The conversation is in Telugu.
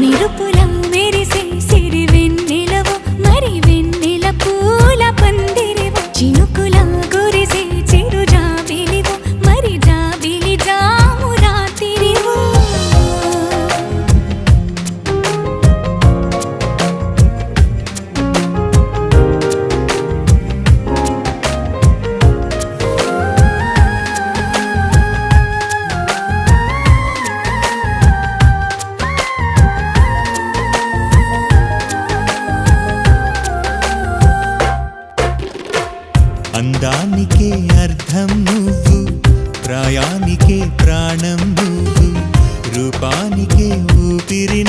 నిరుపులం మెరిసే సిరి వెన్నెలవో మరి వెన్నెల పూల పందిరివో చినుకుల గురిసే చిరు జాబిలివో మరి జాబిలి జాము రాత్రివో అందానికే అర్థం నువ్వు ప్రాయానికే ప్రాణం నువ్వు రూపానికే ఊపిరి